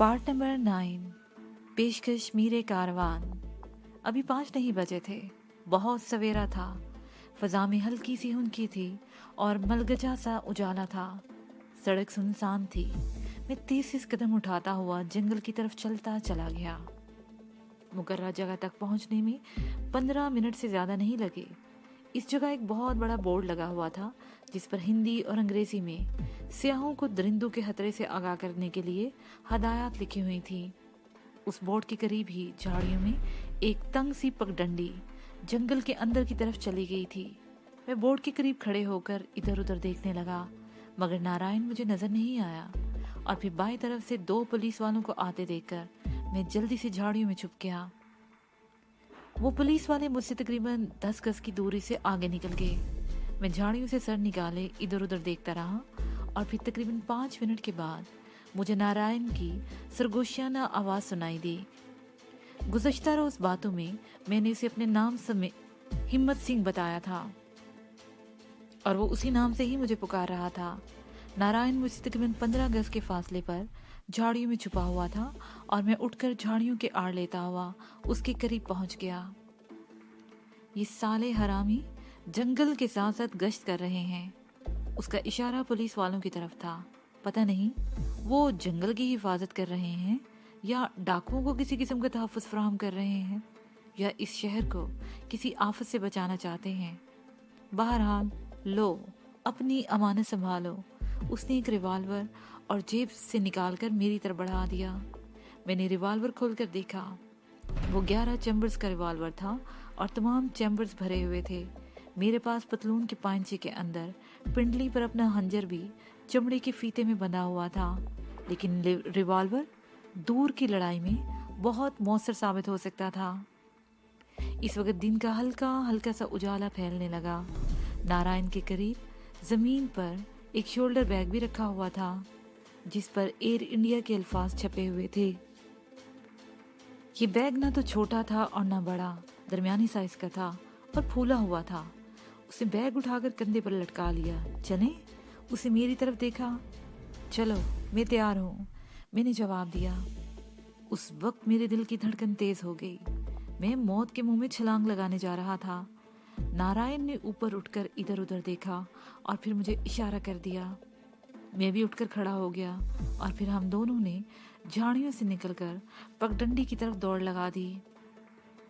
Part number 9, पेशकश मीरे कारवान। अभी 5 नहीं बजे थे, बहुत सवेरा था। फजा में हल्की सी हुनकी थी और मलगजा सा उजाला था। सड़क सुनसान थी। मैं तेज कदम उठाता हुआ जंगल की तरफ चलता चला गया। मुकर्रर जगह तक पहुंचने में 15 मिनट से ज़्यादा नहीं लगे। इस जगह एक बहुत बड़ा बोर्ड लगा हुआ था जिस पर हिंदी और अंग्रेजी में सियाहों को दरिंदों के खतरे से आगाह करने के लिए हदायत लिखी हुई थी। उस बोर्ड के करीब ही झाड़ियों में एक तंग सी पगडंडी जंगल के अंदर की तरफ चली गई थी। मैं बोर्ड के करीब खड़े होकर इधर उधर देखने लगा, मगर नारायण मुझे नजर नहीं आया। और फिर बाएं तरफ से 2 पुलिस वालों को आते देखकर मैं जल्दी से झाड़ियों में छुप गया। वो पुलिस वाले मुझसे तकरीबन 10 गज की दूरी से आगे निकल गए। मैं झाड़ियों से सर निकाले इधर उधर देखता रहा और फिर तकरीबन 5 मिनट के बाद मुझे नारायण की सरगोशियाना आवाज़ सुनाई दी। गुज़श्ता रोज़ बातों में मैंने उसे अपने नाम समेत हिम्मत सिंह बताया था और वो उसी नाम से ही मुझे पुकार रहा था। नारायण मुझसे तकरीबन 15 गज के फासले पर झाड़ियों में छुपा हुआ था और मैं उठकर झाड़ियों के आड़ लेता हुआ उसके करीब पहुंच गया। ये साले हरामी जंगल के साथ साथ गश्त कर रहे हैं। उसका इशारा पुलिस वालों की तरफ था। पता नहीं वो जंगल की हिफाजत कर रहे हैं या डाकुओं को किसी किस्म का तहफ़्फ़ुज़ फराहम कर रहे हैं या इस शहर को किसी आफत से बचाना चाहते हैं। बहरहाल लो, अपनी अमानत संभालो। उसने एक रिवाल्वर और जेब से निकालकर मेरी तरफ बढ़ा दिया। मैंने रिवाल्वर खोलकर देखा। वो 11 चैम्बर्स का रिवाल्वर था और तमाम चैम्बर्स भरे हुए थे। मेरे पास पतलून के पांचे के अंदर पिंडली पर अपना हंजर भी चमड़े के फीते में बंधा हुआ था, लेकिन रिवाल्वर दूर की लड़ाई में बहुत मौसर साबित हो सकता था। इस वक्त दिन का हल्का हल्का सा उजाला फैलने लगा। नारायण के करीब जमीन पर एक शोल्डर बैग भी रखा हुआ था जिस पर एयर इंडिया के अल्फाज छपे हुए थे। ये बैग ना तो छोटा था और ना बड़ा, दरमियानी साइज का था और फूला हुआ था। उसे बैग उठाकर कंधे पर लटका लिया। चले? उसे मेरी तरफ देखा। चलो, मैं तैयार हूँ, मैंने जवाब दिया। उस वक्त मेरे दिल की धड़कन तेज हो गई। मैं मौत के मुंह में छलांग लगाने जा रहा था। नारायण ने ऊपर उठकर इधर उधर देखा और फिर मुझे इशारा कर दिया। मैं भी उठकर खड़ा हो गया और फिर हम दोनों ने झाड़ियों से निकलकर पगडंडी की तरफ दौड़ लगा दी।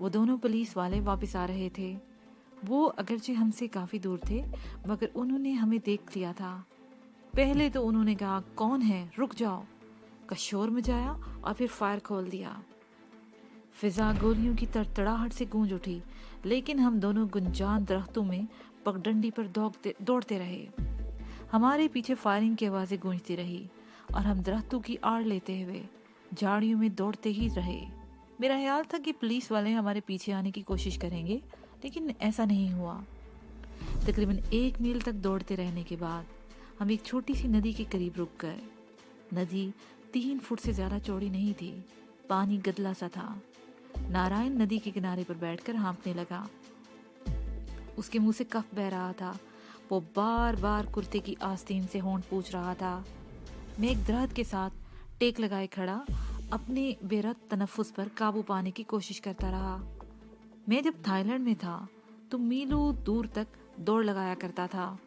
वो दोनों पुलिस वाले वापस आ रहे थे। वो अगरचे हमसे काफी दूर थे, मगर उन्होंने हमें देख लिया था। पहले तो उन्होंने कहा, कौन है, रुक जाओ का शोर मचाया और फिर फायर खोल दिया। फिजा गोलियों की तड़तड़ाहट से गूंज उठी, लेकिन हम दोनों गुंजान दरख्तों में पगडंडी पर दौड़ते रहे। हमारे पीछे फायरिंग की आवाजें गूंजती रही और हम दरख्तों की आड़ लेते हुए झाड़ियों में दौड़ते ही रहे। मेरा ख्याल था कि पुलिस वाले हमारे पीछे आने की कोशिश करेंगे, लेकिन ऐसा नहीं हुआ। तकरीबन 1 मील तक दौड़ते रहने के बाद हम एक छोटी सी नदी के करीब रुक गए। नदी 3 फुट से ज्यादा चौड़ी नहीं थी, पानी गदला सा था। नारायण नदी के किनारे पर बैठकर हाँफने लगा। उसके मुंह से कफ बह रहा था। वो बार बार कुर्ते की आस्तीन से होंठ पूछ रहा था। मैं एक दर्द के साथ टेक लगाए खड़ा अपने बेरत तनफ्फुस पर काबू पाने की कोशिश करता रहा। मैं जब थाईलैंड में था तो मीलों दूर तक दौड़ लगाया करता था,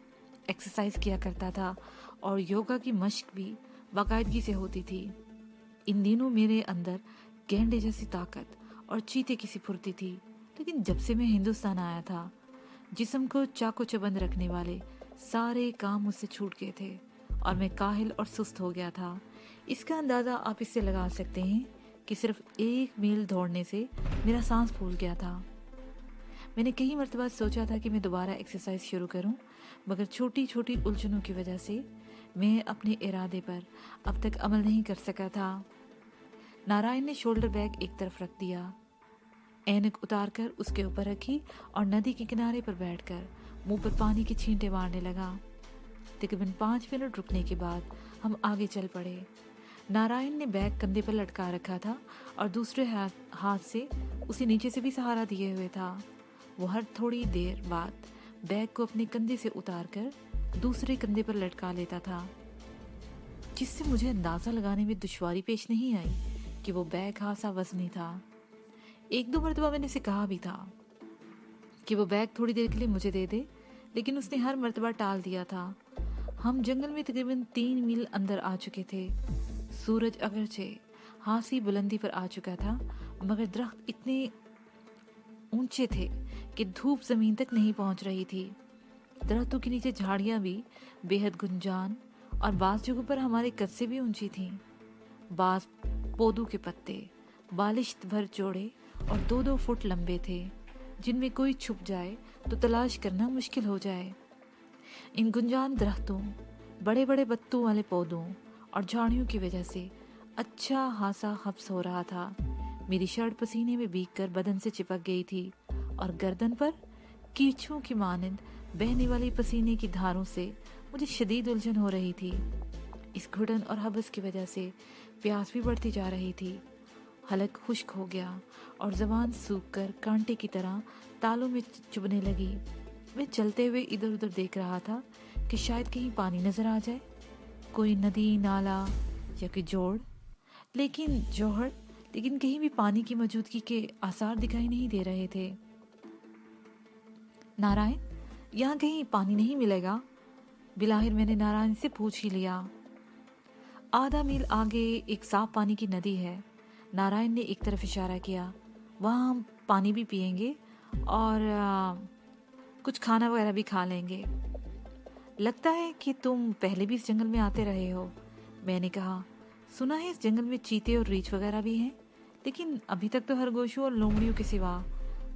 एक्सरसाइज किया करता था और योगा की मश्क भी बाकायदगी से होती थी। इन दिनों मेरे अंदर गैंडे जैसी ताकत और चीते की सी फुर्ती थी, लेकिन जब से मैं हिंदुस्तान आया था जिस्म को चाको चबंद रखने वाले सारे काम मुझसे छूट गए थे और मैं काहिल और सुस्त हो गया था। इसका अंदाज़ा आप इससे लगा सकते हैं कि सिर्फ 1 मील दौड़ने से मेरा सांस फूल गया था। मैंने कई मरतबा सोचा था कि मैं दोबारा एक्सरसाइज शुरू करूं, मगर छोटी छोटी उलझनों की वजह से मैं अपने इरादे पर अब तक अमल नहीं कर सका था। नारायण ने शोल्डर बैग एक तरफ रख दिया, ऐनक उतारकर उसके ऊपर रखी और नदी के किनारे पर बैठकर मुंह पर पानी की छींटे मारने लगा। तकरीबन 5 मिनट रुकने के बाद हम आगे चल पड़े। नारायण ने बैग कंधे पर लटका रखा था और दूसरे हाथ से उसे नीचे से भी सहारा दिए हुए था। वो हर थोड़ी देर बाद बैग को अपने कंधे से उतारकर दूसरे कंधे पर लटका लेता था, जिससे मुझे अंदाजा लगाने में दुश्वारी पेश नहीं आई कि वो बैग खासा वजनी था। एक दो मरतबा मैंने उसे कहा भी था कि वो बैग थोड़ी देर के लिए मुझे दे दे, लेकिन उसने हर मरतबा टाल दिया था। हम जंगल में तकरीबन 3 मील अंदर आ चुके थे। सूरज अगरचे हासी बुलंदी पर आ चुका था, मगर दरख्त इतने ऊंचे थे कि धूप जमीन तक नहीं पहुंच रही थी। दरख्तों के नीचे झाड़ियां भी बेहद गुंजान और बाज़ जगहों पर हमारे कद से भी ऊंची थीं। बाज़ पौधों के पत्ते बालिश भर चौड़े और 2-2 फुट लंबे थे, जिनमें कोई छुप जाए तो तलाश करना मुश्किल हो जाए। इन गुंजान दरख्तों, बड़े बड़े पत्तों वाले पौधों और झाड़ियों की वजह से अच्छा खासा हब्स हो रहा था। मेरी शर्ट पसीने में भीगकर बदन से चिपक गई थी और गर्दन पर कीचुओं की मानंद बहने वाली पसीने की धारों से मुझे शदीद उलझन हो रही थी। इस घुटन और हबस की वजह से प्यास भी बढ़ती जा रही थी। हलक खुश्क हो गया और ज़बान सूख कर कांटे की तरह तालों में चुभने लगी। मैं चलते हुए इधर उधर देख रहा था कि शायद कहीं पानी नजर आ जाए, कोई नदी नाला या कोई लेकिन कहीं भी पानी की मौजूदगी के आसार दिखाई नहीं दे रहे थे। नारायण, यहाँ कहीं पानी नहीं मिलेगा? बिलाहिर मैंने नारायण से पूछ ही लिया। आधा मील आगे एक साफ पानी की नदी है। नारायण ने एक तरफ इशारा किया। वहाँ हम पानी भी पिएंगे और कुछ खाना वगैरह भी खा लेंगे। लगता है कि तुम पहले भी इस जंगल में आते रहे हो, मैंने कहा। सुना है इस जंगल में चीते और रीछ वगैरह भी हैं, लेकिन अभी तक तो खरगोशों और लोमड़ियों के सिवा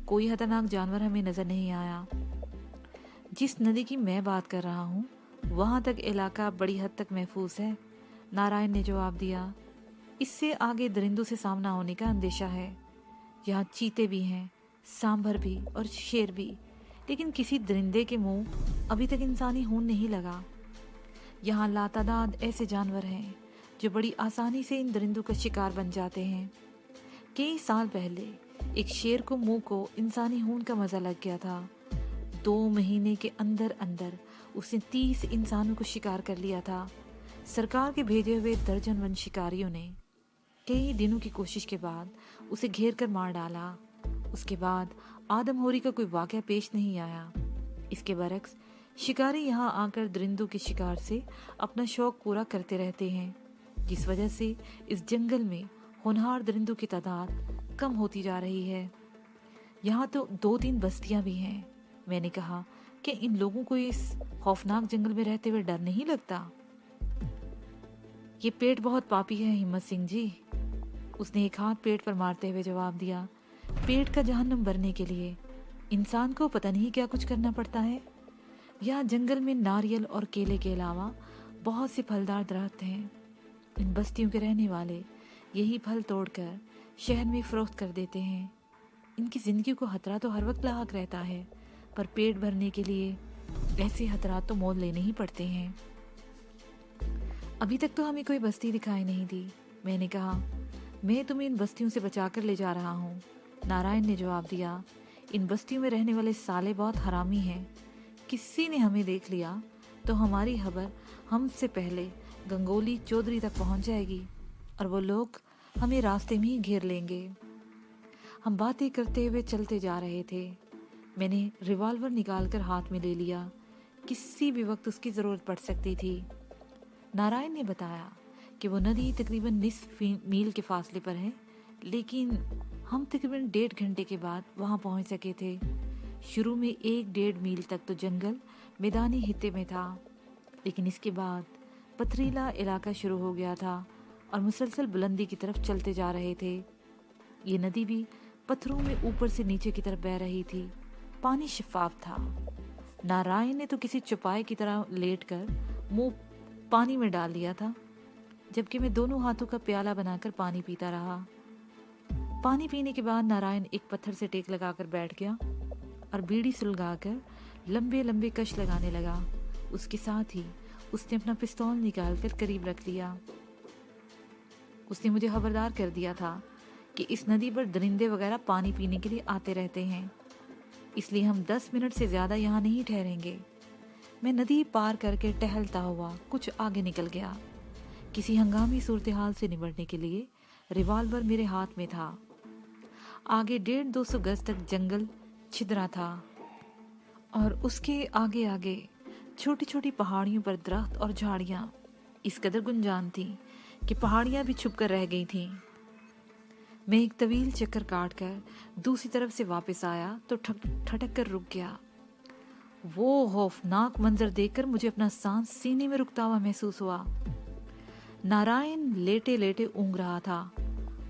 कोई खतरनाक जानवर हमें नजर नहीं आया। जिस नदी की मैं बात कर रहा हूँ वहाँ तक इलाका बड़ी हद तक महफूज है, नारायण ने जवाब दिया। इससे आगे दरिंदों से सामना होने का अंदेशा है। यहाँ चीते भी हैं, सांभर भी और शेर भी, लेकिन किसी दरिंदे के मुंह अभी तक इंसानी खून नहीं लगा। यहाँ लातादाद ऐसे जानवर हैं जो बड़ी आसानी से इन दरिंदों का शिकार बन जाते हैं। कई साल पहले एक शेर को मुंह को इंसानी खून का मजा लग गया था। 2 महीने के अंदर अंदर उसने 30 इंसानों को शिकार कर लिया था। सरकार के भेजे हुए दर्जन वन शिकारियों ने कई दिनों की कोशिश के बाद उसे घेर कर मार डाला। उसके बाद आदमखोरी का कोई वाक़या पेश नहीं आया। इसके बरक्स शिकारी यहाँ आकर दरिंदों के शिकार से अपना शौक पूरा करते रहते हैं, जिस वजह से इस जंगल में होनहार दरिंदों की तादाद कम होती जा रही है। यहाँ तो 2-3 बस्तियाँ भी हैं। मैंने कहा कि इन लोगों को इस खौफनाक जंगल में रहते हुए डर नहीं लगता? ये पेट बहुत पापी है हिम्मत सिंह जी, उसने एक हाथ पेट पर मारते हुए जवाब दिया। पेट का जहन्नम भरने के लिए इंसान को पता नहीं क्या कुछ करना पड़ता है। यहाँ जंगल में नारियल और केले के अलावा बहुत से फलदार दरख्त हैं। इन बस्तियों के रहने वाले यही फल तोड़कर शहर में फरोख्त कर देते हैं। इनकी जिंदगी को खतरा तो हर वक्त लाक रहता है, पर पेट भरने के लिए ऐसे खतरात तो मोल लेने ही पड़ते हैं। अभी तक तो हमें कोई बस्ती दिखाई नहीं दी, मैंने कहा। मैं तुम्हें इन बस्तियों से बचाकर ले जा रहा हूँ, नारायण ने जवाब दिया। इन बस्तियों में रहने वाले साले बहुत हरामी हैं। किसी ने हमें देख लिया तो हमारी खबर हमसे पहले गंगोली चौधरी तक पहुँच जाएगी और वो लोग हमें रास्ते में ही घेर लेंगे। हम बातें करते हुए चलते जा रहे थे। मैंने रिवॉल्वर निकालकर हाथ में ले लिया। किसी भी वक्त उसकी ज़रूरत पड़ सकती थी। नारायण ने बताया कि वो नदी तकरीबन निस्फ मील के फासले पर है, लेकिन हम तकरीबन 1.5 घंटे के बाद वहाँ पहुँच सके थे। शुरू में 1-1.5 मील तक तो जंगल मैदानी हिस्से में था, लेकिन इसके बाद पथरीला इलाका शुरू हो गया था और मुसलसल बुलंदी की तरफ चलते जा रहे थे। ये नदी भी पत्थरों में ऊपर से नीचे की तरफ बह रही थी। पानी शफाफ था। नारायण ने तो किसी चौपाए की तरह लेटकर मुंह पानी में डाल लिया था, जबकि मैं दोनों हाथों का प्याला बनाकर पानी पीता रहा। पानी पीने के बाद नारायण एक पत्थर से टेक लगाकर बैठ गया और बीड़ी सुलगाकर लंबे लंबे कश लगाने लगा। उसके साथ ही उसने अपना पिस्तौल निकालकर करीब रख लिया। اس نے مجھے خبردار کر دیا تھا کہ اس ندی پر درندے وغیرہ پانی پینے کے لیے آتے رہتے ہیں، اس لیے ہم 10 منٹ سے زیادہ یہاں نہیں ٹھہریں گے۔ میں ندی پار کر کے ٹہلتا ہوا کچھ آگے نکل گیا۔ کسی ہنگامی صورتحال سے نمٹنے کے لیے ریوالور میرے ہاتھ میں تھا۔ آگے 150-200 گز تک جنگل چھدرا تھا اور اس کے آگے آگے چھوٹی چھوٹی پہاڑیوں پر درخت اور جھاڑیاں اس قدر گنجان تھیں کہ پہاڑیاں بھی چھپ کر رہ گئی تھیں۔ میں ایک طویل چکر کاٹ کر دوسری طرف سے واپس آیا تو ٹھٹک کر رک گیا۔ وہ خوفناک منظر دیکھ کر مجھے اپنا سانس سینے میں رکتا ہوا محسوس ہوا۔ نارائن لیٹے لیٹے اونگ رہا تھا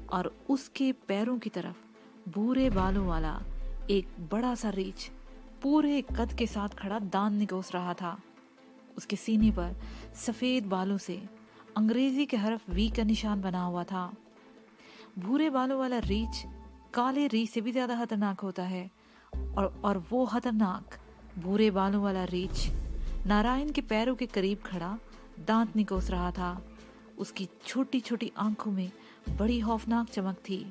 اور اس کے پیروں کی طرف بھورے بالوں والا ایک بڑا سا ریچھ پورے قد کے ساتھ کھڑا دانت نکوس رہا تھا۔ اس کے سینے پر سفید بالوں سے انگریزی کے حرف وی کا نشان بنا ہوا تھا۔ بھورے بالوں والا ریچھ کالے ریچھ سے بھی زیادہ خطرناک ہوتا ہے، اور وہ خطرناک بھورے بالوں والا ریچھ نارائن کے پیروں کے قریب کھڑا دانت نکوس رہا تھا۔ اس کی چھوٹی چھوٹی آنکھوں میں بڑی خوفناک چمک تھی۔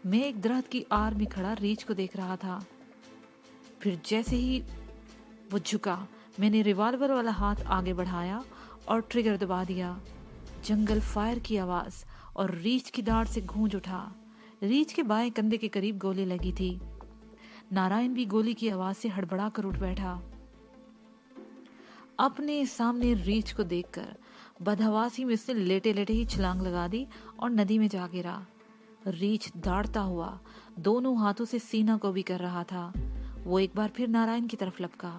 میں ایک درخت کی آڑ میں کھڑا ریچھ کو دیکھ رہا تھا۔ پھر جیسے ہی وہ جھکا، میں نے ریوالور والا ہاتھ آگے بڑھایا اور ٹریگر دبا دیا۔ جنگل فائر کی آواز اور ریچھ کی داڑھ سے گونج اٹھا۔ ریچھ کے بائیں کندھے کے قریب گولی لگی تھی۔ نارائن بھی گولی کی آواز سے ہڑبڑا کر اٹھ بیٹھا۔ اپنے سامنے ریچھ کو دیکھ کر بدحواسی میں اس نے لیٹے لیٹے ہی چھلانگ لگا دی اور ندی میں جا گرا۔ ریچھ داڑتا ہوا دونوں ہاتھوں سے سینہ کو بھی کر رہا تھا۔ وہ ایک بار پھر نارائن کی طرف لپکا۔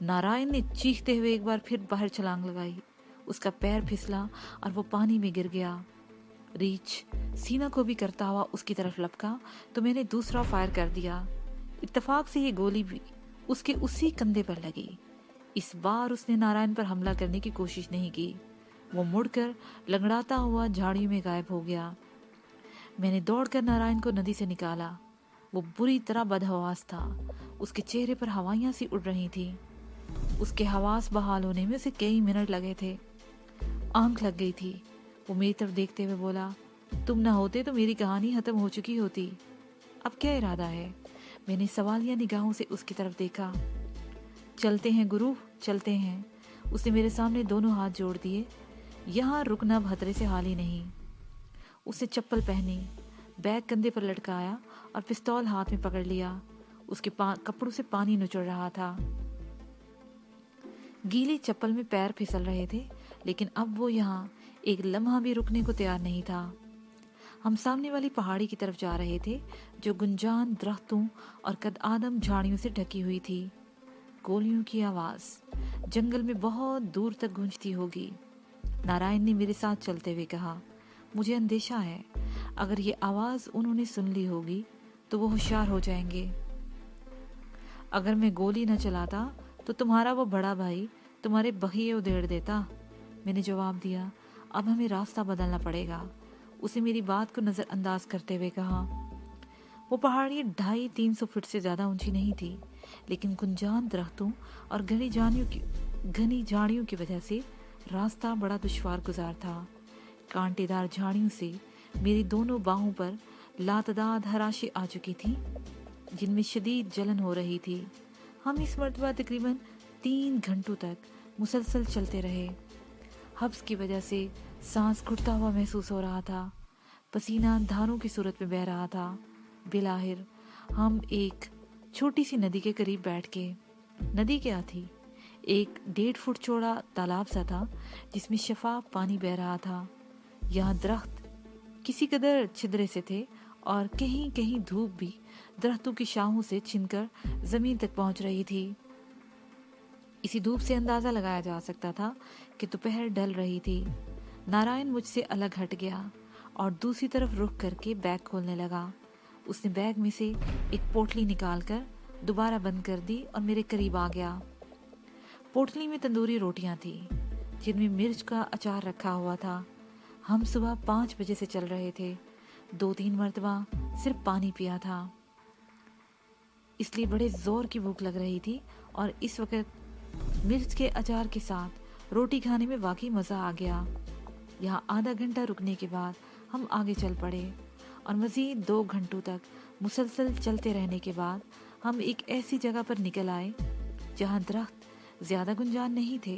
نارائن نے چیختے ہوئے ایک بار پھر باہر چھلانگ لگائی۔ اس کا پیر پھسلا اور وہ پانی میں گر گیا۔ ریچھ سینہ کو بھی کرتا ہوا اس کی طرف لپکا تو میں نے دوسرا فائر کر دیا۔ اتفاق سے یہ گولی بھی اس کے اسی کندھے پر لگی۔ اس بار اس نے نارائن پر حملہ کرنے کی کوشش نہیں کی۔ وہ مڑ کر لنگڑاتا ہوا جھاڑیوں میں غائب ہو گیا۔ میں نے دوڑ کر نارائن کو ندی سے نکالا۔ وہ بری طرح بدحواس تھا۔ اس کے چہرے پر ہوائیاں سی اڑ رہی تھی۔ اس کے حواس بحال ہونے میں اسے کئی منٹ لگے تھے۔ آنکھ لگ گئی تھی۔ وہ میری طرف دیکھتے ہوئے بولا، تم نہ ہوتے تو میری کہانی ختم ہو چکی ہوتی۔ اب کیا ارادہ ہے؟ میں نے سوالیہ نگاہوں سے اس کی طرف دیکھا۔ چلتے ہیں گرو، چلتے ہیں۔ اس نے میرے سامنے دونوں ہاتھ جوڑ دیے۔ یہاں رکنا اب خطرے سے حال ہی نہیں۔ اس نے چپل پہنی، بیگ کندھے پر لٹکایا اور پستول ہاتھ میں پکڑ لیا۔ اس کے کپڑوں سے پانی نچڑ رہا تھا۔ گیلی چپل میں پیر پھسل رہے تھے، لیکن اب وہ یہاں ایک لمحہ بھی رکنے کو تیار نہیں تھا۔ ہم سامنے والی پہاڑی کی طرف جا رہے تھے جو گنجان درختوں اور قد آدم جھاڑیوں سے ڈھکی ہوئی تھی۔ گولیوں کی آواز جنگل میں بہت دور تک گونجتی ہوگی۔ نارائن نے میرے ساتھ چلتے ہوئے کہا، مجھے اندیشہ ہے اگر یہ آواز انہوں نے سن لی ہوگی تو وہ ہوشیار ہو جائیں گے۔ اگر میں گولی نہ چلاتا تو تمہارا وہ بڑا بھائی تمہارے بخیے ادھیڑ دیتا۔ میں نے جواب دیا، اب ہمیں راستہ بدلنا پڑے گا۔ اس نے میری بات کو نظر انداز کرتے ہوئے کہا، وہ پہاڑی 250-300 فٹ سے زیادہ اونچی نہیں تھی، لیکن گنجان درختوں اور گھنی جھاڑیوں کی وجہ سے راستہ بڑا دشوار گزار تھا۔ کانٹے دار جھاڑیوں سے میری دونوں باہوں پر لاتعداد خراشیں آ چکی تھیں جن میں شدید جلن ہو رہی تھی۔ ہم اس مرتبہ تقریباً 3 گھنٹوں تک مسلسل چلتے رہے۔ حبس کی وجہ سے سانس گھٹتا ہوا محسوس ہو رہا تھا۔ پسینہ دھاروں کی صورت میں بہہ رہا تھا۔ بالآخر ہم ایک چھوٹی سی ندی کے قریب بیٹھ کے۔ ندی کیا تھی؟ ایک 1.5 فٹ چوڑا تالاب سا تھا جس میں شفاف پانی بہہ رہا تھا۔ یہاں درخت کسی قدر چھدرے سے تھے اور کہیں کہیں دھوپ بھی درختوں کی شاخوں سے چھن کر زمین تک پہنچ رہی تھی۔ اسی دھوپ سے اندازہ لگایا جا سکتا تھا کہ دوپہر ڈھل رہی تھی۔ نارائن مجھ سے الگ ہٹ گیا اور دوسری طرف رخ کر کے بیگ کھولنے لگا۔ اس نے بیگ میں سے ایک پوٹلی نکال کر دوبارہ بند کر دی اور میرے قریب آ گیا۔ پوٹلی میں تندوری روٹیاں تھیں جن میں مرچ کا اچار رکھا ہوا تھا۔ ہم صبح 5 بجے سے چل رہے تھے۔ 2-3 مرتبہ صرف پانی پیا تھا، اس لیے بڑے زور کی بھوک لگ رہی تھی، اور اس وقت مرچ کے اچار کے ساتھ روٹی کھانے میں واقعی مزہ آ گیا۔ یہاں آدھا گھنٹہ رکنے کے بعد ہم آگے چل پڑے اور مزید 2 گھنٹوں تک مسلسل چلتے رہنے کے بعد ہم ایک ایسی جگہ پر نکل آئے جہاں درخت زیادہ گنجان نہیں تھے،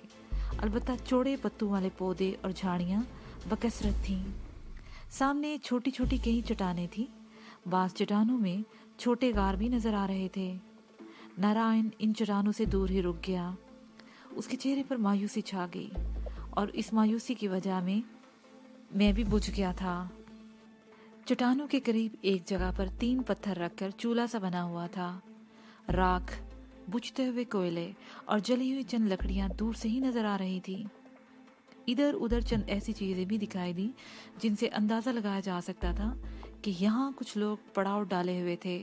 البتہ چوڑے پتوں والے پودے اور جھاڑیاں بکثرت تھیں۔ سامنے چھوٹی چھوٹی کئی چٹانیں تھیں، بعض چٹانوں میں چھوٹے غار بھی نظر آ رہے تھے۔ نارائن ان چٹانوں سے دور ہی رک گیا۔ اس کے چہرے پر مایوسی چھا گئی اور اس مایوسی کی وجہ میں بھی بجھ گیا تھا۔ چٹانوں کے قریب ایک جگہ پر 3 پتھر رکھ کر چولہا سا بنا ہوا تھا۔ راکھ، بجھتے ہوئے کوئلے اور جلی ہوئی چند لکڑیاں دور سے ہی نظر آ رہی تھی۔ ادھر ادھر چند ایسی چیزیں بھی دکھائی دی جن سے اندازہ لگایا جا سکتا تھا کہ یہاں کچھ لوگ پڑاؤ ڈالے ہوئے تھے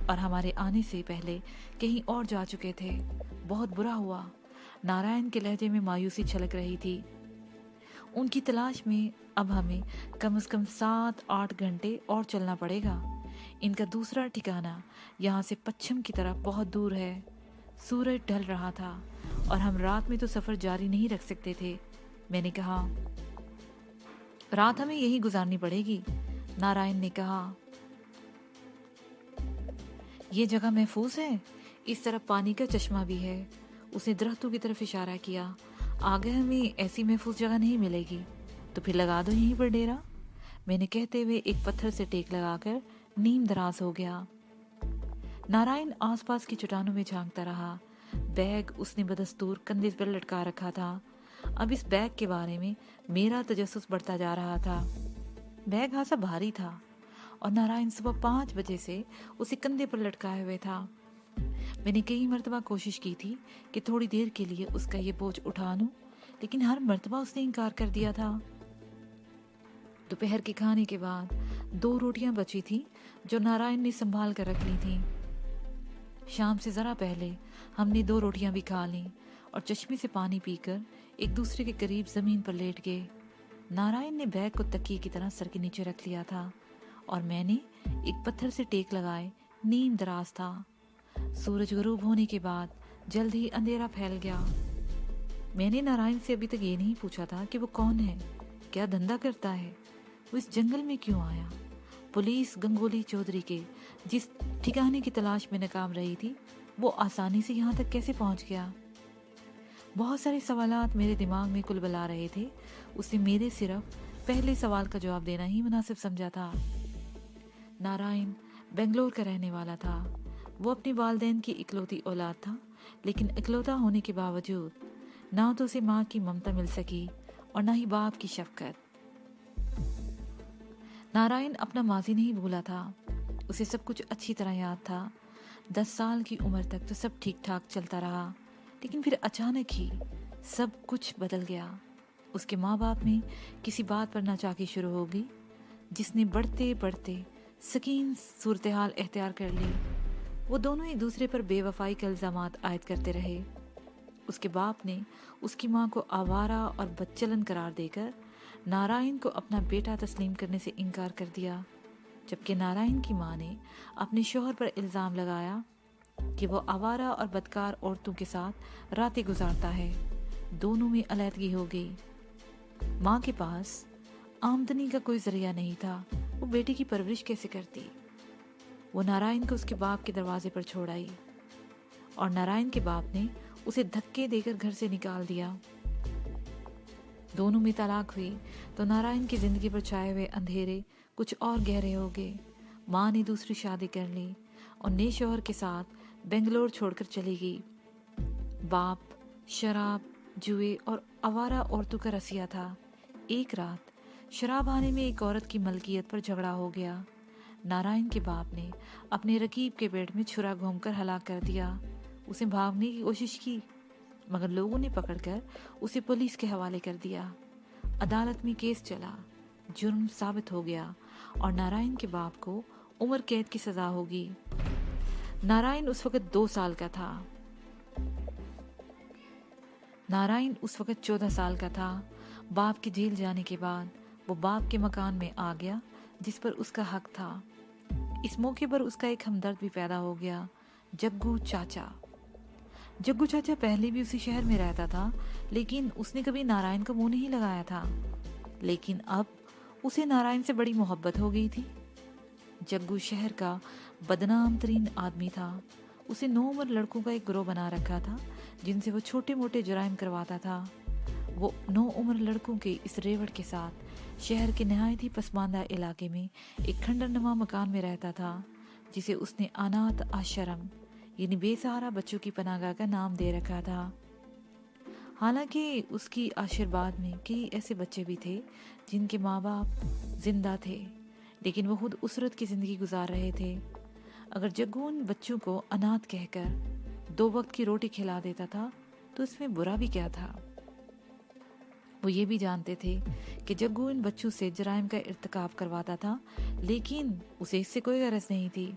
اور ہمارے آنے سے پہلے کہیں اور جا چکے تھے۔ بہت برا ہوا، نارائن کے لہجے میں مایوسی چھلک رہی تھی۔ ان کی تلاش میں اب ہمیں کم از کم 7-8 گھنٹے اور چلنا پڑے گا۔ ان کا دوسرا ٹھکانہ یہاں سے پچھم کی طرف بہت دور ہے۔ سورج ڈھل رہا تھا اور ہم رات میں تو سفر جاری نہیں رکھ سکتے تھے۔ میں نے کہا، رات ہمیں یہی گزارنی پڑے گی۔ نارائن نے کہا، یہ جگہ محفوظ ہے، اس طرف پانی کا چشمہ بھی ہے۔ اس نے درختوں کی طرف اشارہ کیا۔ آگے ہمیں ایسی محفوظ جگہ نہیں ملے گی، تو پھر لگا دو یہیں پر ڈیرا۔ میں نے کہتے ہوئے ایک پتھر سے ٹیک لگا کر نیم دراز ہو گیا۔ نارائن آس پاس کی چٹانوں میں جھانکتا رہا۔ بیگ اس نے بدستور کندھے پر لٹکا رکھا تھا۔ اب اس بیگ کے بارے میں میرا تجسس بڑھتا جا رہا تھا۔ بیگ خاصا بھاری تھا اور نارائن صبح 5 بجے سے اسے کندھے پر لٹکائے ہوئے تھا۔ میں نے کئی مرتبہ کوشش کی تھی کہ تھوڑی دیر کے لیے اس کا یہ بوجھ اٹھا لوں، لیکن ہر مرتبہ اس نے انکار کر دیا تھا۔ دوپہر کے کھانے کے بعد 2 روٹیاں بچی تھیں جو نارائن نے سنبھال کر رکھ لی تھیں۔ شام سے ذرا پہلے ہم نے 2 روٹیاں بھی کھا لیں اور چشمے سے پانی پی کر ایک دوسرے کے قریب زمین پر لیٹ گئے۔ نارائن نے بیگ کو تکیے کی طرح سر کے نیچے رکھ لیا تھا اور میں نے ایک پتھر سے ٹیک لگائے نیم دراز تھا۔ سورج غروب ہونے کے بعد جلد ہی اندھیرا پھیل گیا۔ میں نے نارائن سے ابھی تک یہ نہیں پوچھا تھا کہ وہ کون ہے، کیا دھندا کرتا ہے، وہ اس جنگل میں کیوں آیا۔ پولیس گنگولی چودھری کے جس ٹھکانے کی تلاش میں ناکام رہی تھی، وہ آسانی سے یہاں تک کیسے پہنچ گیا۔ بہت سارے سوالات میرے دماغ میں کل بلا رہے تھے۔ اس نے میرے صرف پہلے سوال کا جواب دینا ہی مناسب سمجھا تھا۔ نارائن بنگلور کا رہنے والا تھا۔ وہ اپنے والدین کی اکلوتی اولاد تھا، لیکن اکلوتا ہونے کے باوجود نہ تو اسے ماں کی ممتا مل سکی اور نہ ہی باپ کی شفقت۔ نارائن اپنا ماضی نہیں بھولا تھا، اسے سب کچھ اچھی طرح یاد تھا۔ 10 سال کی عمر تک تو سب ٹھیک ٹھاک چلتا رہا، لیکن پھر اچانک ہی سب کچھ بدل گیا۔ اس کے ماں باپ میں کسی بات پر ناچاکی شروع ہو گئی، جس نے بڑھتے بڑھتے سکین صورتحال اختیار کر لی۔ وہ دونوں ایک دوسرے پر بے وفائی کے الزامات عائد کرتے رہے۔ اس کے باپ نے اس کی ماں کو آوارہ اور بدچلن قرار دے کر نارائن کو اپنا بیٹا تسلیم کرنے سے انکار کر دیا، جبکہ نارائن کی ماں نے اپنے شوہر پر الزام لگایا کہ وہ آوارہ اور بدکار عورتوں کے ساتھ راتیں گزارتا ہے۔ دونوں میں علیحدگی ہو گئی۔ ماں کے پاس آمدنی کا کوئی ذریعہ نہیں تھا، وہ بیٹی کی پرورش کیسے کرتی؟ وہ نارائن کو اس کے باپ کے دروازے پر چھوڑ آئی اور نارائن کے باپ نے اسے دھکے دے کر گھر سے نکال دیا۔ دونوں میں طلاق ہوئی تو نارائن کی زندگی پر چھائے ہوئے اندھیرے کچھ اور گہرے ہو گئے۔ ماں نے دوسری شادی کر لی اور نئے شوہر کے ساتھ بنگلور چھوڑ کر چلی گئی۔ باپ شراب، جوئے اور آوارہ عورتوں کا رسیا تھا۔ ایک رات شراب خانے میں ایک عورت کی ملکیت پر جھگڑا ہو گیا۔ نارائن کے باپ نے اپنے رقیب کے پیٹ میں چھرا گھوم کر ہلاک کر دیا۔ اسے بھاگنے کی کوشش کی، مگر لوگوں نے پکڑ کر اسے پولیس کے حوالے کر دیا۔ عدالت میں کیس چلا، جرم ثابت ہو گیا اور نارائن کے باپ کو عمر قید کی سزا ہوگی۔ نارائن اس وقت 2 سال کا تھا۔ نارائن اس وقت 14 سال کا تھا۔ باپ کے جیل جانے کے بعد وہ باپ کے مکان میں آ گیا جس پر اس کا حق تھا۔ اس موقع پر اس کا ایک ہمدرد بھی پیدا ہو گیا، جگو چاچا۔ جگو چاچا پہلے بھی اسی شہر میں رہتا تھا، لیکن اس نے کبھی نارائن کو منہ نہیں لگایا تھا۔ لیکن اب उसे नारायण से बड़ी मोहब्बत हो गई थी। जग्गू शहर का बदनाम तरीन आदमी था। उसे 9 उम्र लड़कों का एक गिरोह बना रखा था जिनसे वो छोटे मोटे जुराइम करवाता था। वो 9 उम्र लड़कों के इस रेवड़ के साथ शहर के नहायत ही पसमानदा इलाके में एक खंडरनुमा मकान में रहता था, जिसे उसने अनाथ आश्रम यानी बेसहारा बच्चों की पनाहगाह का नाम दे रखा था। हालांकि उसकी आशीर्वाद में कई ऐसे बच्चे भी थे जिनके माँ बाप जिंदा थे, लेकिन वो खुद उसरत की जिंदगी गुजार रहे थे। अगर जग्गू उन बच्चों को अनाथ कहकर 2 वक्त की रोटी खिला देता था तो इसमें बुरा भी क्या था। वो ये भी जानते थे कि जग्गू इन बच्चों से जराइम का इर्तिकाब करवाता था, लेकिन उसे इससे कोई गरज नहीं थी।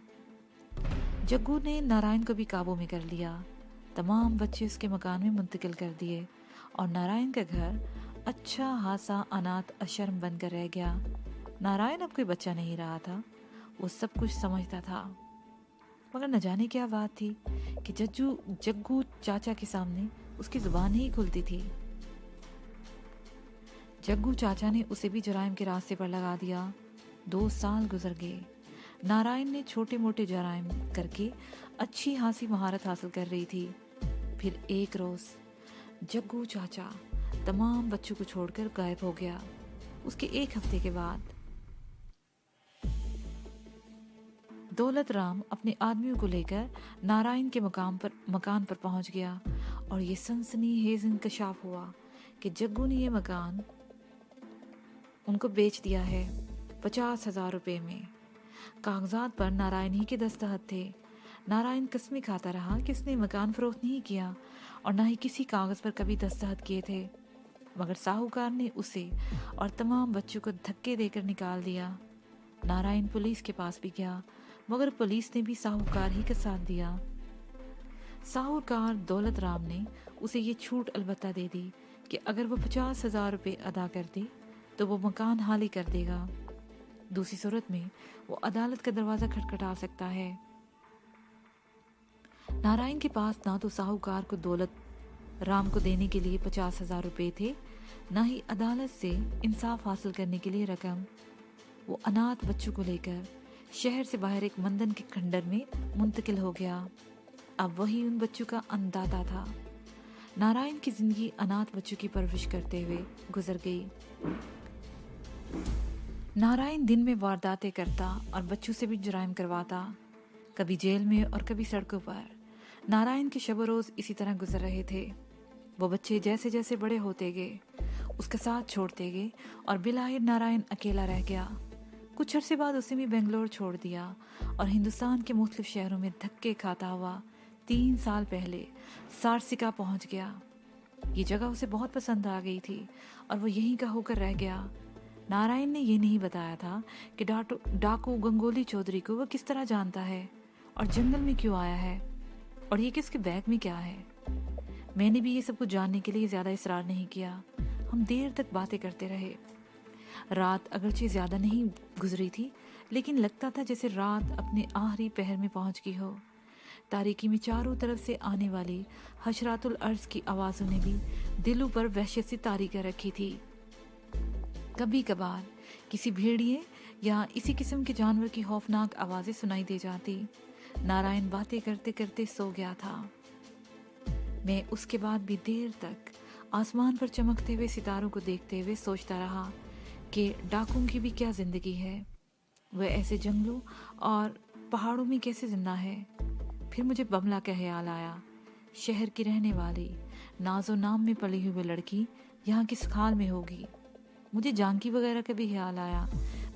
जग्गू ने नारायण को भी काबू में कर लिया। तमाम बच्चे उसके मकान में मुंतकिल कर दिए और नारायण का घर अच्छा खासा अनाथ आश्रम बनकर रह गया। नारायण अब कोई बच्चा नहीं रहा था, वो सब कुछ समझता था, मगर न जाने क्या बात थी कि जग्गू चाचा के सामने उसकी जुबान ही खुलती थी। जग्गू चाचा ने उसे भी जराइम के रास्ते पर लगा दिया। 2 साल गुजर गए। नारायण ने छोटे मोटे जराइम करके अच्छी खासी महारत हासिल कर रही थी। फिर एक रोज जग्गू चाचा तमाम बच्चों को छोड़कर गायब हो गया। उसके 1 हफ्ते के बाद दौलत राम अपने आदमियों को लेकर नारायण के मकान पर पहुंच गया और ये सनसनीखेज इंकशाफ हुआ कि जग्गू ने ये मकान उनको बेच दिया है 50,000 रुपए में। कागजात पर नारायण ही के दस्तखत थे। नारायण कसमें खाता रहा कि उसने मकान फरोख्त नहीं किया और ना ही किसी कागज पर कभी दस्तखत किए थे, मगर साहूकार ने उसे और तमाम बच्चों को धक्के देकर निकाल दिया। नारायण पुलिस के पास भी गया, मगर पुलिस ने भी साहूकार ही का साथ दिया। साहूकार दौलत राम ने उसे ये छूट अलबत्ता दे दी कि अगर वो 50,000 रुपये अदा कर दे तो वो मकान हाली कर देगा। दूसरी सूरत में वो अदालत का दरवाजा खटखटा सकता है। नारायण के पास ना तो साहूकार को दौलत राम को देने के लिए 50,000 रुपये थे, ना ही अदालत से इंसाफ हासिल करने के लिए रकम। वो अनाथ बच्चों को लेकर शहर से बाहर एक मंदन के खंडर में मुंतकिल हो गया। अब वही उन बच्चों का अन्नदाता था। नारायण की जिंदगी अनाथ बच्चों की परवरिश करते हुए गुजर गई। नारायण दिन में वारदातें करता और बच्चों से भी जुराइम करवाता, कभी जेल में और कभी सड़कों पर। नारायण के शब रोज इसी तरह गुजर रहे थे। वो बच्चे जैसे जैसे बड़े होते गए उसका साथ छोड़ते गए और बिलाहिर नारायण अकेला रह गया। कुछ अरसे बाद उसे भी बेंगलोर छोड़ दिया और हिंदुस्तान के मुख्तलिफ शहरों में धक्के खाता हुआ 3 साल पहले सारसिका पहुंच गया। ये जगह उसे बहुत पसंद आ गई थी और वो यहीं का होकर रह गया। नारायण ने ये नहीं बताया था कि डाकू गंगोली चौधरी को वो किस तरह जानता है और जंगल में क्यों आया है और ये किसके बैग में क्या है। मैंने भी ये सब कुछ जानने के लिए ज्यादा इसरार नहीं किया। हम देर तक बातें करते रहे। रात अगरचे ज्यादा नहीं गुजरी थी, लेकिन लगता था जैसे रात अपने आखिरी पहर में पहुंच गई हो। तारीकी में चारों तरफ से आने वाली हशरातुल अर्ज की आवाजों ने भी दिलों पर वहशत सी तारी कर रखी थी। कभी कभार किसी भेड़िए या इसी किस्म के जानवर की खौफनाक आवाजें सुनाई दे जाती। नारायण बातें करते करते सो गया था। मैं उसके बाद भी देर तक आसमान पर चमकते हुए सितारों को देखते हुए सोचता रहा कि डाकुओं की भी क्या जिंदगी है, वह ऐसे जंगलों और पहाड़ों में कैसे जिंदा है। फिर मुझे बमला का ख्याल आया। शहर की रहने वाली नाजो नाम में पली हुई लड़की यहाँ किस हाल में होगी। मुझे जानकी वगैरह का भी ख्याल आया।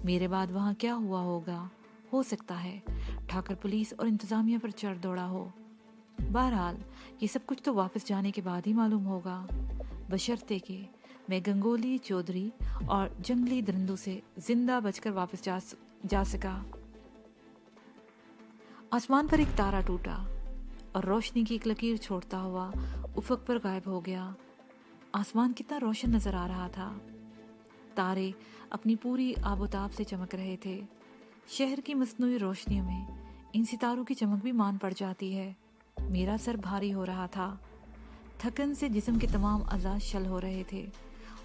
मेरे बाद वहाँ क्या हुआ होगा। हो सकता है ठाकर पुलिस और इंतजामिया पर चढ़ दौड़ा हो। बहरहाल ये सब कुछ तो वापस जाने के बाद ही मालूम होगा, बशर्ते कि मैं गंगोली चौधरी और जंगली दरिंदों से जिंदा बचकर वापस जा सका। आसमान पर एक तारा टूटा और रोशनी की एक लकीर छोड़ता हुआ उफक पर गायब हो गया। आसमान कितना रोशन नजर आ रहा था। तारे अपनी पूरी आबोताब से चमक रहे थे। शहर की मसनूई रोशनियों में इन सितारों की चमक भी मान पड़ जाती है। मेरा सर भारी हो रहा था। थकन से जिस्म के तमाम अज़ा शल हो रहे थे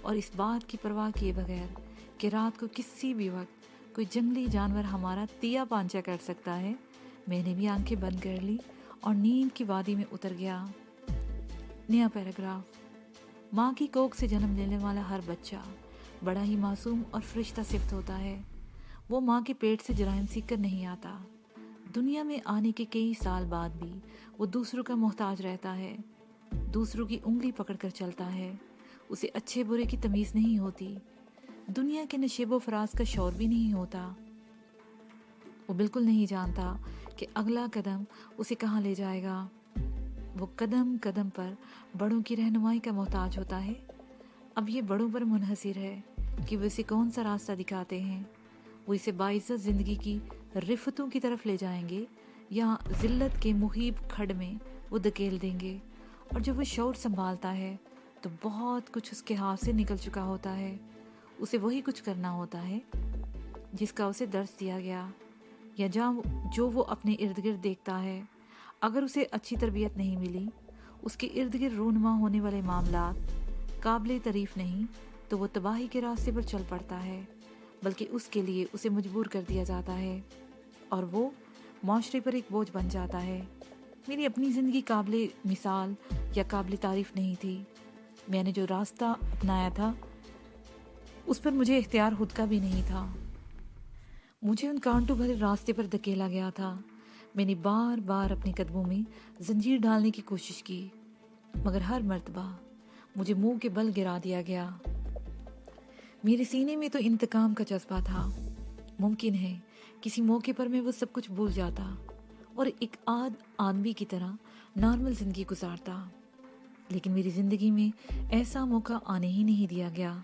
और इस बात की परवाह किए बगैर कि रात को किसी भी वक्त कोई जंगली जानवर हमारा तिया पांचा कर सकता है, मैंने भी आंखें बंद कर ली और नींद की वादी में उतर गया। नया पैराग्राफ। माँ की कोख से जन्म लेने वाला हर बच्चा बड़ा ही मासूम और फरिश्ता सिफ्त होता है। वो माँ के पेट से जराइम सीख कर नहीं आता। दुनिया में आने के कई साल बाद भी वो दूसरों का मोहताज रहता है, दूसरों की उंगली पकड़कर चलता है। उसे अच्छे बुरे की तमीज़ नहीं होती, दुनिया के नशेबो फराज का शौर भी नहीं होता। वो बिल्कुल नहीं जानता कि अगला कदम उसे कहाँ ले जाएगा। वो कदम कदम पर बड़ों की रहनुमाई का मोहताज होता है। अब ये बड़ों पर मुनहसिर है कि वो इसे कौन सा रास्ता दिखाते हैं। वो इसे बाइज़्ज़त ज़िंदगी की रिफ़तों की तरफ ले जाएंगे या ज़िल्लत के मुहीब खड में वो धकेल देंगे। और जब वो शौर संभालता है तो बहुत कुछ उसके हाथ से निकल चुका होता है। उसे वही कुछ करना होता है जिसका उसे दर्स दिया गया या जो वो अपने इर्द गिर्द देखता है। अगर उसे अच्छी तरबियत नहीं मिली, उसके इर्द गिर्द रूनुमा होने वाले मामलात काबिल तारीफ नहीं, तो वो तबाही के रास्ते पर चल पड़ता है, बल्कि उसके लिए उसे मजबूर कर दिया जाता है और वो माशरे पर एक बोझ बन जाता है। मेरी अपनी ज़िंदगी काबिल मिसाल या काबिल तारीफ नहीं थी। मैंने जो रास्ता अपनाया था उस पर मुझे इख्तियार खुद का भी नहीं था। मुझे उन कांटों भरे रास्ते पर धकेला गया था। मैंने बार बार अपने कदमों में जंजीर डालने की कोशिश की, मगर हर मर्तबा मुझे मुंह के बल गिरा दिया गया। मेरे सीने में तो इंतकाम का जज्बा था। मुमकिन है किसी मौके पर मैं वो सब कुछ भूल जाता और एक आदमी की तरह नॉर्मल जिंदगी गुजारता, लेकिन मेरी जिंदगी में ऐसा मौका आने ही नहीं दिया गया।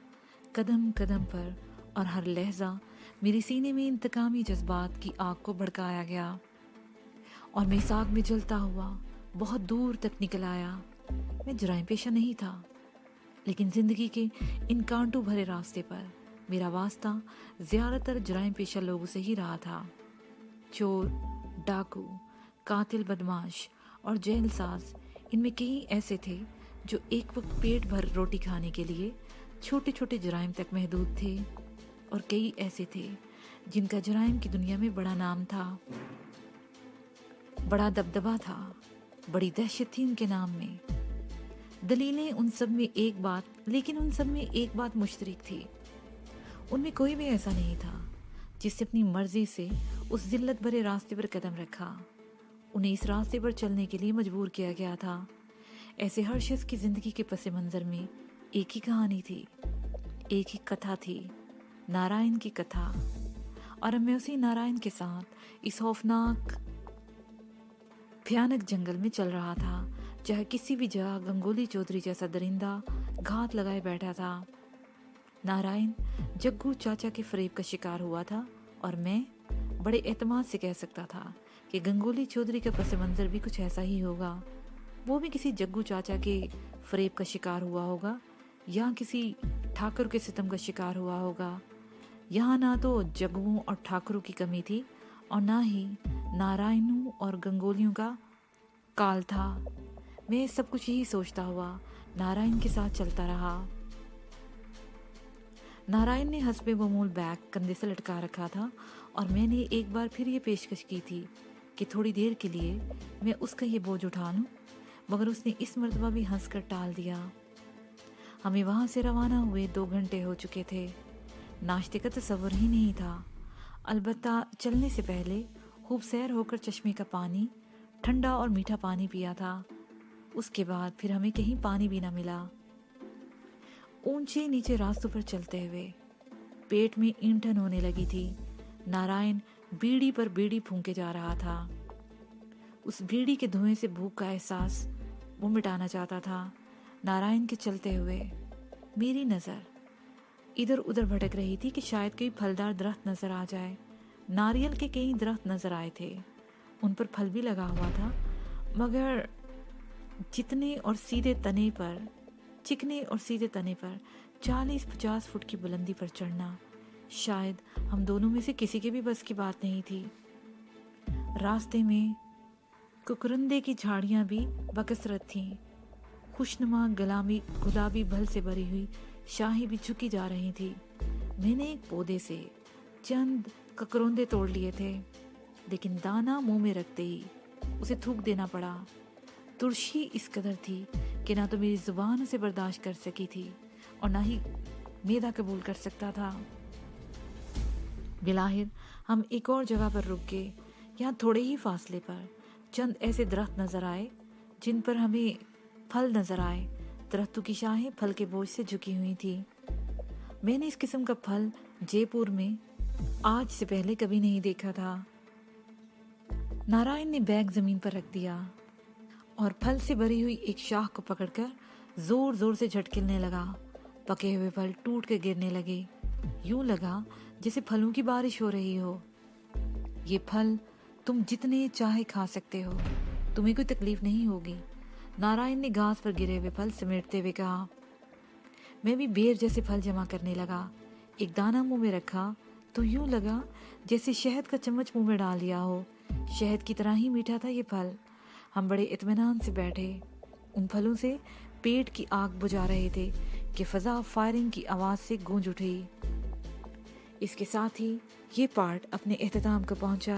कदम कदम पर और हर लहजा मेरे सीने में इंतकामी जज्बात की आग को भड़काया गया और मैं इस आग में जलता हुआ बहुत दूर तक निकल आया। मैं जराइम पेशा नहीं था, लेकिन जिंदगी के इन कांटों भरे रास्ते पर मेरा वास्ता ज़्यादातर जराइम पेशा लोगों से ही रहा था। चोर, डाकू, कातिल, बदमाश और जेलसाज, इनमें कई ऐसे थे जो एक वक्त पेट भर रोटी खाने के लिए छोटे छोटे जराइम तक महदूद थे, और कई ऐसे थे जिनका जराइम की दुनिया में बड़ा नाम था, बड़ा दबदबा था, बड़ी दहशत थी उनके नाम में। दलीलें उन सब में एक बात, लेकिन उन सब में एक बात मुश्तरक थी। उनमें कोई भी ऐसा नहीं था जिससे अपनी मर्जी से उस जिल्लत भरे रास्ते पर कदम रखा। उन्हें इस रास्ते पर चलने के लिए मजबूर किया गया था। ऐसे हर शख्स की जिंदगी के पस मंजर में एक ही कहानी थी, एक ही कथा थी, नारायण की कथा। और अब मैं उसी नारायण के साथ इस खौफनाक भयानक जंगल में चल रहा था, जहाँ किसी भी जगह गंगोली चौधरी जैसा दरिंदा घात लगाए बैठा था। नारायण जग्गू चाचा के फरेब का शिकार हुआ था और मैं बड़े एतमाद से कह सकता था कि गंगोली चौधरी का पस मंजर भी कुछ ऐसा ही होगा। वो भी किसी जग्गू चाचा के फरेब का शिकार हुआ होगा या किसी ठाकुर के सितम का शिकार हुआ होगा। यहाँ ना तो जग्गुओं और ठाकुरों की कमी थी और ना ही नारायणों और गंगोलियों का काल था। मैं सब कुछ यही सोचता हुआ नारायण के साथ चलता रहा। नारायण ने हस्बे बमूल बैग कंधे से लटका रखा था और मैंने एक बार फिर ये पेशकश की थी कि थोड़ी देर के लिए मैं उसका ये बोझ उठा लूं, मगर उसने इस मर्तबा भी हंसकर टाल दिया। हमें वहां से रवाना हुए 2 घंटे हो चुके थे। नाश्ते का तसव्वुर ही नहीं था। अलबत्ता चलने से पहले खूब सैर होकर चश्मे का पानी, ठंडा और मीठा पानी पिया था। उसके बाद फिर हमें कहीं पानी भी ना मिला। ऊंचे नीचे रास्तों पर चलते हुए पेट में ईंधन होने लगी थी। नारायण बीड़ी पर बीड़ी फूंके जा रहा था। उस बीड़ी के धुएं से भूख का एहसास वो मिटाना चाहता था। नारायण के चलते हुए मेरी नज़र इधर उधर भटक रही थी कि शायद कोई फलदार दरख्त नजर आ जाए। नारियल के कई दरख्त नजर आए थे, उन पर फल भी लगा हुआ था, मगर चिकने और सीधे तने पर 40-50 फुट की बुलंदी पर चढ़ना शायद हम दोनों में से किसी के भी बस की बात नहीं थी। रास्ते में कुकरंदे की झाड़ियां भी बकसरत थीं। खुशनुमा गुलाबी भल से भरी हुई शाही भी झुकी जा रही थी। मैंने एक पौधे से चंद ककरौंदे तोड़ लिए थे, लेकिन दाना मुंह में रखते ही उसे थूक देना पड़ा। तुलसी इस कदर थी कि ना तो मेरी जुबान उसे बर्दाश्त कर सकी थी और ना ही मैदा कबूल कर सकता था। बिलाहिर हम एक और जगह पर रुक गए। यहाँ थोड़े ही फासले पर चंद ऐसे दरख्त नजर आए जिन पर हमें फल नजर आए। दरख्तों की शाखें फल के बोझ से झुकी हुई थी। मैंने इस किस्म का फल जयपुर में आज से पहले कभी नहीं देखा था। नारायण ने बैग जमीन पर रख दिया और फल से भरी हुई एक शाख को पकड़कर जोर जोर से झटकिलने लगा। पके हुए फल टूट के गिरने लगे। यूं लगा जैसे फलों की बारिश हो रही हो। ये फल तुम जितने चाहे खा सकते हो, तुम्हें कोई तकलीफ नहीं होगी, नारायण ने घास पर गिरे हुए फल समेटते हुए कहा। मैं भी बेर जैसे फल जमा करने लगा। एक दाना मुंह में रखा तो यूं लगा जैसे शहद का चम्मच मुंह में डाल दिया हो। शहद की तरह ही मीठा था ये फल। हम बड़े इत्मीनान से बैठे उन फलों से पेट की आग बुझा रहे थे कि फजा फायरिंग की आवाज से गूंज उठी। इसके साथ ही ये पार्ट अपने इख्तिताम को पहुंचा।